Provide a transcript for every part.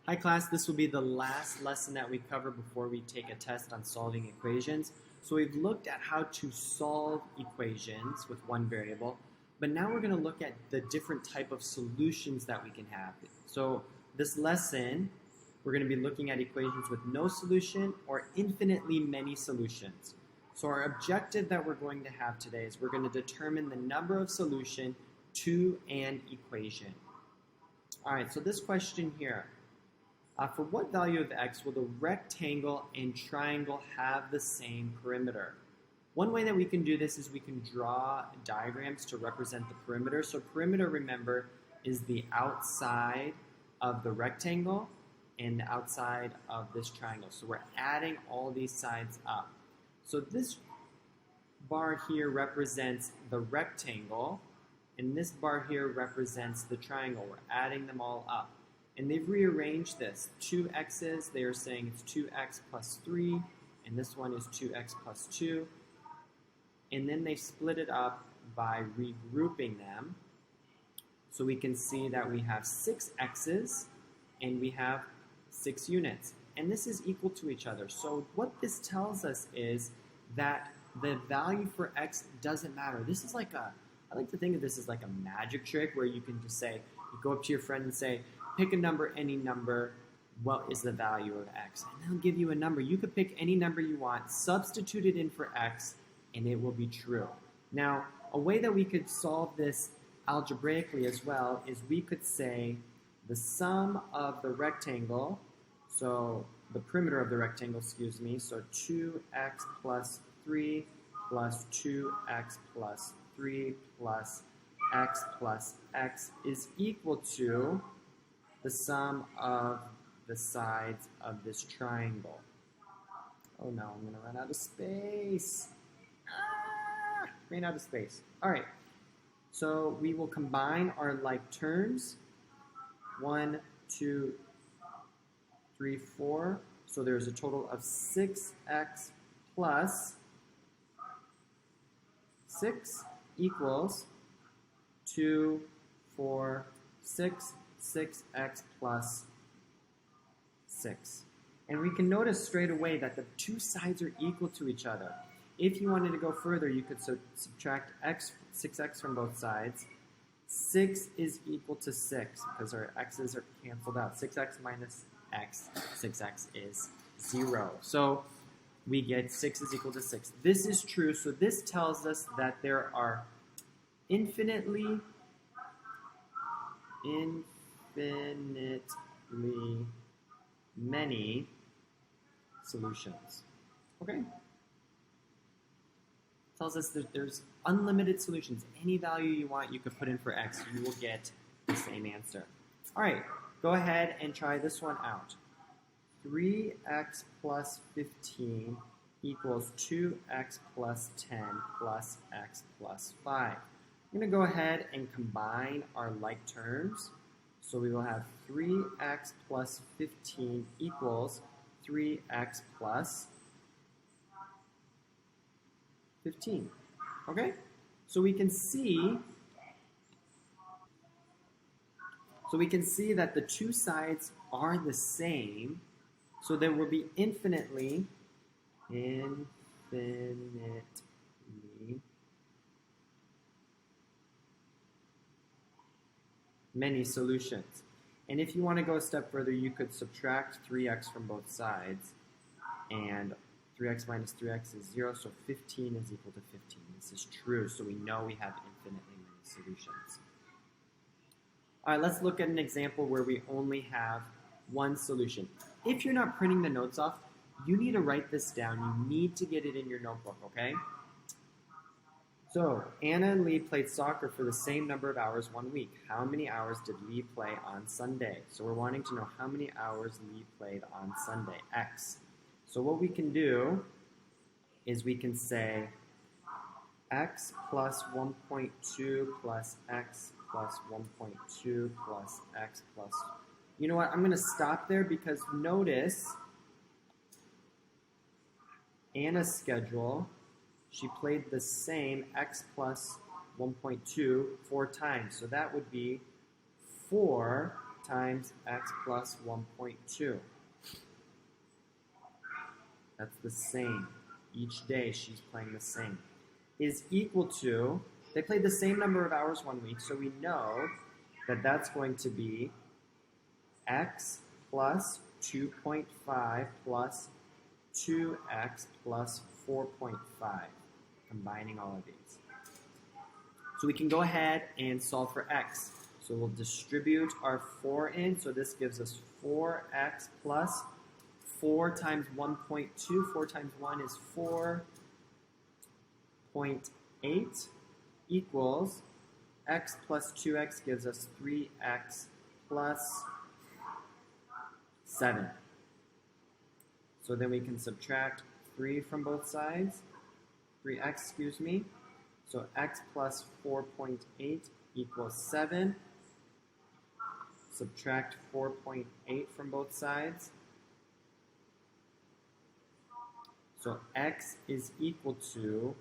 Hi class, this will be the last lesson that we cover before we take a test on solving equations. So we've looked at how to solve equations with one variable, but now we're going to look at the different type of solutions that we can have. So this lesson, we're going to be looking at equations with no solution or infinitely many solutions. So our objective that we're going to have today is we're going to determine the number of solutions to an equation. All right, so this question here. For what value of x will the rectangle and triangle have the same perimeter? One way that we can do this is we can draw diagrams to represent the perimeter. So perimeter, remember, is the outside of the rectangle and the outside of this triangle. So we're adding all these sides up. So this bar here represents the rectangle, and this bar here represents the triangle. We're adding them all up. And they've rearranged this. 2x's, they are saying it's 2x plus 3, and this one is 2x plus 2. And then they split it up by regrouping them. So we can see that we have 6 x's, and we have 6 units. And this is equal to each other. So what this tells us is that the value for x doesn't matter. This is like I like to think of this as like a magic trick where you can just say, you go up to your friend and say, pick a number, any number, what is the value of x? And they'll give you a number. You could pick any number you want, substitute it in for x, and it will be true. Now, a way that we could solve this algebraically as well is we could say the sum of the rectangle, so the perimeter of the rectangle, excuse me, so 2x plus 3 plus 2x plus 3 plus x is equal to the sum of the sides of this triangle. Oh no, I'm going to run out of space. Ran out of space. All right, so we will combine our like terms. 1, 2, 3, 4. So there's a total of 6x plus 6 equals 2, 4, 6. 6x plus 6. And we can notice straight away that the two sides are equal to each other. If you wanted to go further, you could subtract 6x from both sides. 6 is equal to 6 because our x's are canceled out. 6x minus x, 6x is 0. So we get 6 is equal to 6. This is true, so this tells us that there are infinitely many solutions. Okay? Tells us that there's unlimited solutions. Any value you want, you could put in for x. You will get the same answer. All right, go ahead and try this one out. 3x plus 15 equals 2x plus 10 plus x plus 5. I'm going to go ahead and combine our like terms. So we will have 3x plus 15 equals 3x plus 15. Okay? So we can see that the two sides are the same. So there will be infinitely many solutions. And if you want to go a step further, you could subtract 3x from both sides. And 3x minus 3x is 0, so 15 is equal to 15. This is true, so we know we have infinitely many solutions. All right, let's look at an example where we only have one solution. If you're not printing the notes off, you need to write this down. You need to get it in your notebook, okay? So, Anna and Lee played soccer for the same number of hours one week. How many hours did Lee play on Sunday? So we're wanting to know how many hours Lee played on Sunday, x. So what we can do is we can say x plus 1.2 plus x plus 1.2 plus x plus... You know what, I'm going to stop there because notice Anna's schedule, she played the same x plus 1.2 4 times. So that would be 4 times x plus 1.2. That's the same. Each day she's playing the same. Is equal to, they played the same number of hours 1 week, so we know that that's going to be x plus 2.5 plus 2x plus 4.5, combining all of these. So we can go ahead and solve for x. So we'll distribute our 4 in, so this gives us 4x plus 4 times 1.2. 4 times 1 is 4.8 equals x plus 2x gives us 3x plus 7. So then we can subtract 3 from both sides, 3x, excuse me. So x plus 4.8 equals 7. Subtract 4.8 from both sides. So x is equal to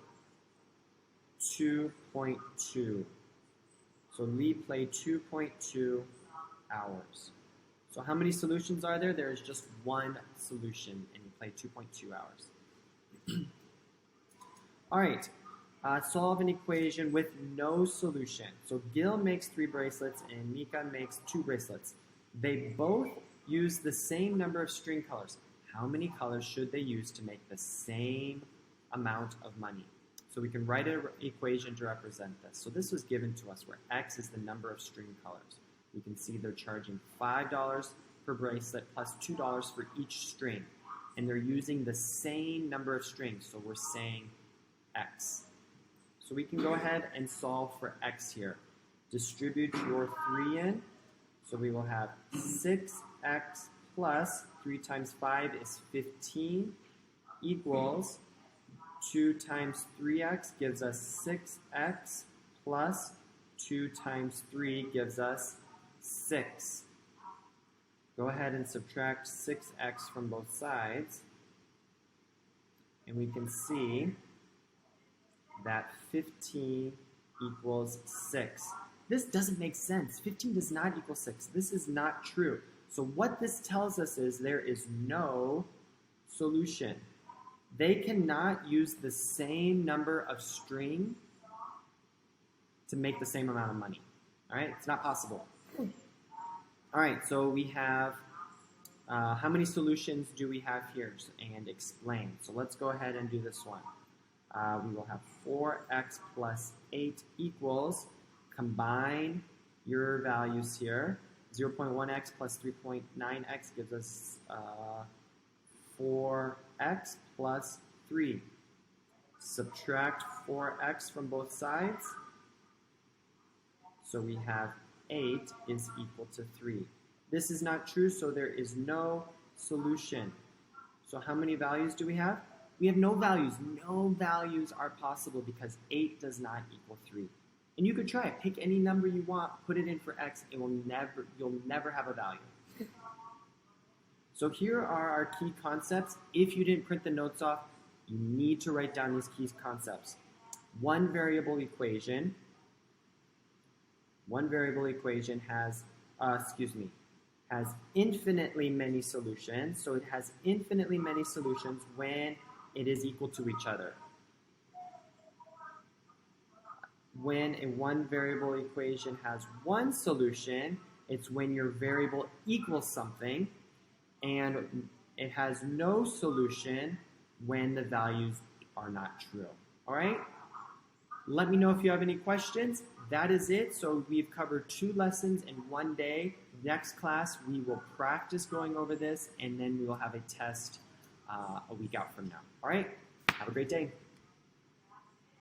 2.2. So we play 2.2 hours. So how many solutions are there? There is just one solution, and you play 2.2 hours. All right, solve an equation with no solution. So Gil makes 3 bracelets, and Mika makes 2 bracelets. They both use the same number of string colors. How many colors should they use to make the same amount of money? So we can write an equation to represent this. So this was given to us where x is the number of string colors. We can see they're charging $5 per bracelet plus $2 for each string. And they're using the same number of strings, so we're saying x. So we can go ahead and solve for x here. Distribute your 3 in. So we will have 6x plus 3 times 5 is 15 equals 2 times 3x gives us 6x plus 2 times 3 gives us 6. Go ahead and subtract 6x from both sides, and we can see that 15 equals 6. This doesn't make sense. 15 does not equal 6. This is not true. So what this tells us is there is no solution. They cannot use the same number of string to make the same amount of money. All right, it's not possible. All right, so we have, how many solutions do we have here? And explain. So let's go ahead and do this one. We will have 4x plus 8 equals, combine your values here. 0.1x plus 3.9x gives us 4x plus 3. Subtract 4x from both sides. So we have 8 is equal to 3. This is not true, so there is no solution. So how many values do we have? We have no values. No values are possible because 8 does not equal 3. And you could try it. Pick any number you want, put it in for x, you'll never have a value. So here are our key concepts. If you didn't print the notes off, you need to write down these key concepts. One variable equation has, has infinitely many solutions. So it has infinitely many solutions when it is equal to each other. When a one variable equation has one solution, it's when your variable equals something, and it has no solution when the values are not true. All right? Let me know if you have any questions. That is it. So we've covered 2 lessons in 1 day. Next class, we will practice going over this, and then we will have a test a week out from now. All right? Have a great day.